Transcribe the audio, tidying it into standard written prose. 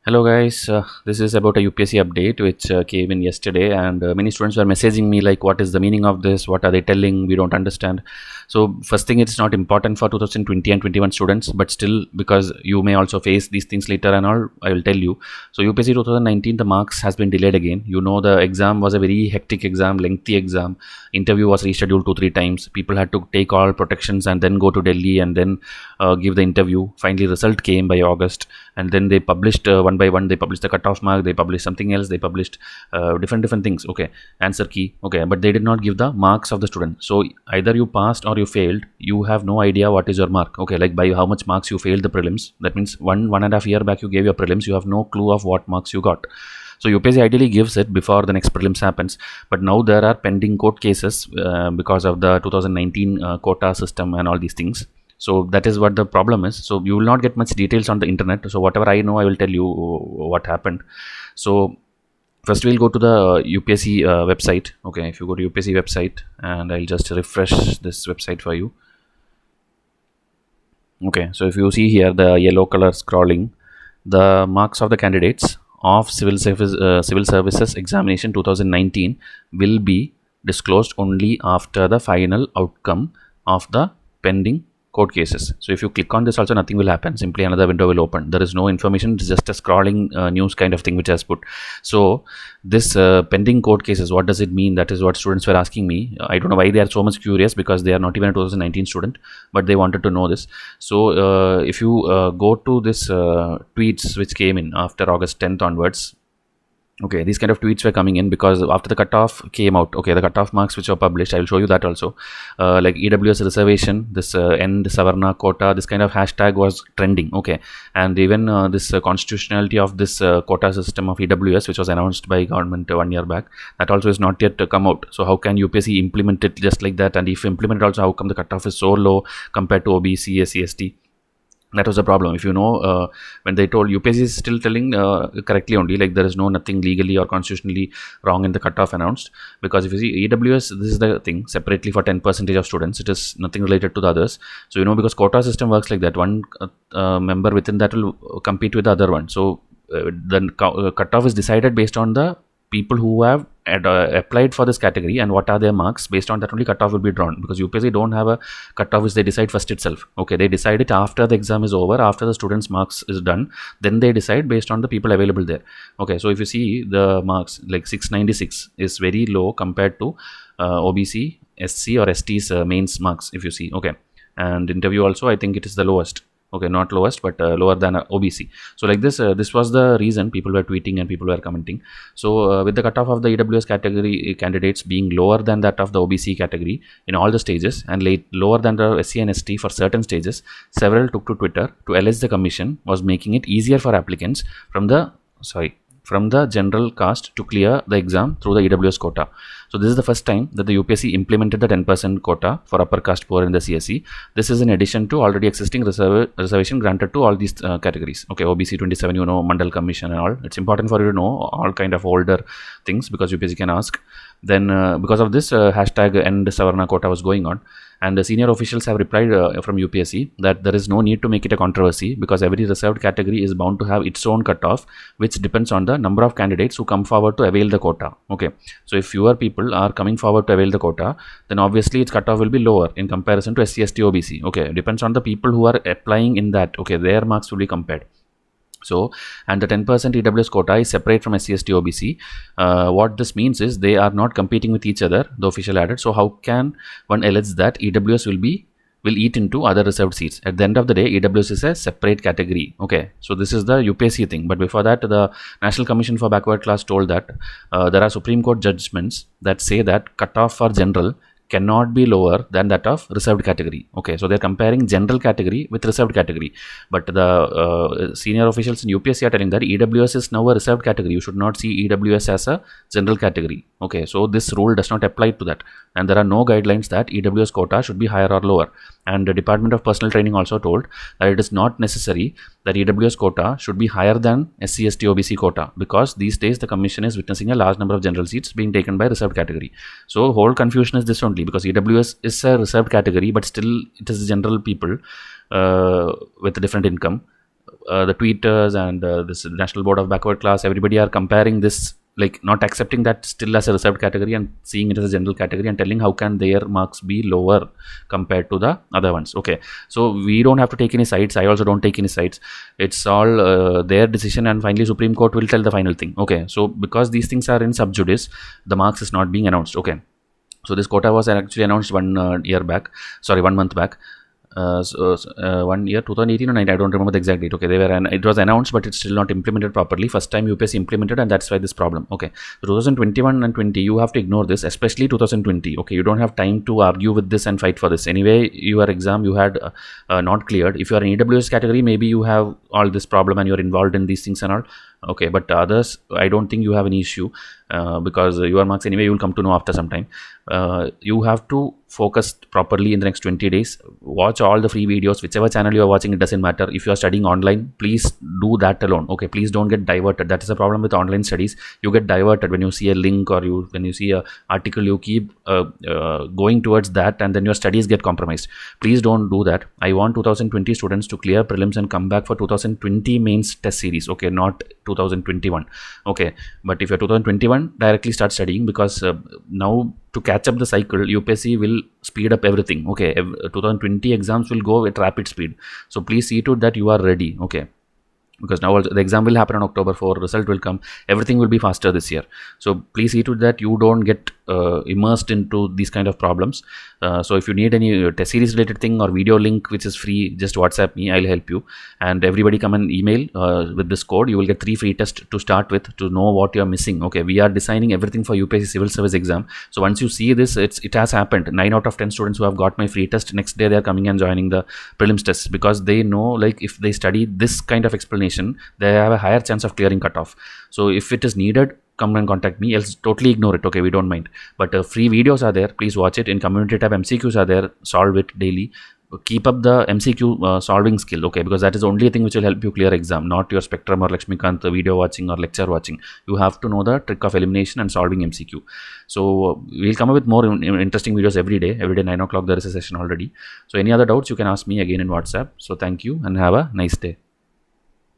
Hello guys, this is about a UPSC update which came in yesterday, and many students were messaging me like, what is the meaning of this, what are they telling, we don't understand. So first thing, it's not important for 2020 and 21 students, but still, because you may also face these things later and all, I will tell you. So UPSC 2019, the marks has been delayed again. You know, the exam was a very hectic exam, lengthy exam. Interview was rescheduled 2-3 times. People had to take all protections and then go to Delhi and then give the interview. Finally result came by August, and then they published one by one. They published the cutoff mark, they published something else, they published different things, okay, answer key, okay, but they did not give the marks of the student. So either you passed or you failed. You have no idea what is your mark, okay, like by how much marks you failed the prelims. That means one and a half year back you gave your prelims, you have no clue of what marks you got. So UPSC ideally gives it before the next prelims happens, but now there are pending court cases because of the 2019 quota system and all these things. So that is what the problem is. So you will not get much details on the internet. So whatever I know, I will tell you what happened. So first we'll go to the UPSC website. Okay, if you go to UPSC website, and I'll just refresh this website for you. Okay, so if you see here the yellow color scrolling, the marks of the candidates of civil services examination 2019 will be disclosed only after the final outcome of the pending court cases. So if you click on this also, nothing will happen. Simply another window will open. There is no information. It's just a scrolling news kind of thing which has put. So this pending court cases, what does it mean? That is what students were asking me. I don't know why they are so much curious, because they are not even a 2019 student, but they wanted to know this. So if you go to this tweets which came in after August 10th onwards, okay, these kind of tweets were coming in because after the cutoff came out, okay, the cutoff marks which were published, I will show you that also. Like EWS reservation, this end Savarna quota, this kind of hashtag was trending, okay, and even this constitutionality of this quota system of EWS, which was announced by government 1 year back, that also is not yet come out. So how can UPSC implement it just like that? And if implemented also, how come the cutoff is so low compared to OBC, SC, ST? That was the problem. If you know, when they told, UPSC is still telling correctly only, like there is nothing legally or constitutionally wrong in the cutoff announced, because if you see EWS, this is the thing separately for 10% of students. It is nothing related to the others. So you know, because quota system works like that, one member within that will compete with the other one. So the cutoff is decided based on the people who have applied for this category and what are their marks. Based on that only cutoff will be drawn, because UPSC don't have a cutoff which they decide first itself. Okay, they decide it after the exam is over, after the students marks is done, then they decide based on the people available there. Okay, so if you see the marks, like 696 is very low compared to OBC, SC or ST's mains marks, if you see. Okay, and interview also, I think it is the lowest. Okay, not lowest, but lower than OBC. So like this, this was the reason people were tweeting and people were commenting. So with the cutoff of the EWS category candidates being lower than that of the OBC category in all the stages, and lower than the SC and ST for certain stages, several took to Twitter to allege the commission was making it easier for applicants from the general caste to clear the exam through the EWS quota. So this is the first time that the UPSC implemented the 10% quota for upper caste poor in the CSE. This is in addition to already existing reservation granted to all these categories. Okay, OBC 27, you know, Mandal Commission and all. It's important for you to know all kind of older things, because UPSC can ask. Then because of this hashtag end Savarna quota was going on, and the senior officials have replied from UPSC that there is no need to make it a controversy, because every reserved category is bound to have its own cutoff, which depends on the number of candidates who come forward to avail the quota. Okay, so if fewer people are coming forward to avail the quota, then obviously its cutoff will be lower in comparison to SC, ST, OBC. Okay, depends on the people who are applying in that. Okay, their marks will be compared. So, and the 10% EWS quota is separate from SC, ST, OBC. What this means is they are not competing with each other, the official added. So how can one allege that EWS will eat into other reserved seats? At the end of the day, EWS is a separate category. Okay, so this is the UPSC thing. But before that, the National Commission for Backward Class told that there are Supreme Court judgments that say that cutoff for general cannot be lower than that of reserved category. Okay, so they're comparing general category with reserved category, but the senior officials in UPSC are telling that EWS is now a reserved category. You should not see EWS as a general category. Okay, so this rule does not apply to that, and there are no guidelines that EWS quota should be higher or lower. And the Department of Personal Training also told that it is not necessary that EWS quota should be higher than SC, ST, OBC quota, because these days the commission is witnessing a large number of general seats being taken by reserved category. So whole confusion is this only, because EWS is a reserved category, but still it is general people with a different income. the tweeters and this National Board of Backward Class, everybody are comparing this, like not accepting that still as a reserved category and seeing it as a general category and telling how can their marks be lower compared to the other ones. Okay, so we don't have to take any sides. I also don't take any sides. It's all their decision, and finally Supreme Court will tell the final thing. Okay, so because these things are in sub judice, the marks is not being announced. Okay, so this quota was actually announced 1 month back. 1 year, 2018 or 19, I don't remember the exact date. Okay, it was announced, but it's still not implemented properly. First time UPSC implemented, and that's why this problem. Okay, so 2021 and 20, you have to ignore this, especially 2020. Okay, you don't have time to argue with this and fight for this. Anyway, your exam you had not cleared. If you are in EWS category, maybe you have all this problem and you're involved in these things and all. Okay, but others, I don't think you have any issue because your marks anyway you will come to know after some time. You have to focus properly in the next 20 days. Watch all the free videos, whichever channel you are watching, it doesn't matter. If you are studying online, please do that alone. Okay, please don't get diverted. That is the problem with online studies. You get diverted when you see a link or when you see a article, you keep going towards that, and then your studies get compromised. Please don't do that. I want 2020 students to clear prelims and come back for 2020 mains test series. Okay, not 2021. Okay, but if you're 2021, directly start studying, because now to catch up the cycle, UPSC will speed up everything. Okay, 2020 exams will go at rapid speed, so please see to it that you are ready. Okay, because now also the exam will happen on October 4, result will come, everything will be faster this year. So please see to it that you don't get immersed into these kind of problems. So if you need any test series related thing or video link which is free, just WhatsApp me, I'll help you. And everybody come and email with this code, you will get 3 free tests to start with, to know what you are missing. Okay, we are designing everything for UPSC civil service exam. So once you see this, it has happened. 9 out of 10 students who have got my free test, next day they are coming and joining the prelims test, because they know, like, if they study this kind of explanation, they have a higher chance of clearing cutoff. So if it is needed, come and contact me, else totally ignore it. Okay, we don't mind. But free videos are there, please watch it. In community tab, MCQs are there, solve it daily. Keep up the MCQ solving skill. Okay, because that is the only thing which will help you clear exam, not your Spectrum or Lakshmikant video watching or lecture watching. You have to know the trick of elimination and solving MCQ. So we'll come up with more interesting videos every day 9 o'clock there is a session already. So any other doubts, you can ask me again in WhatsApp. So thank you and have a nice day.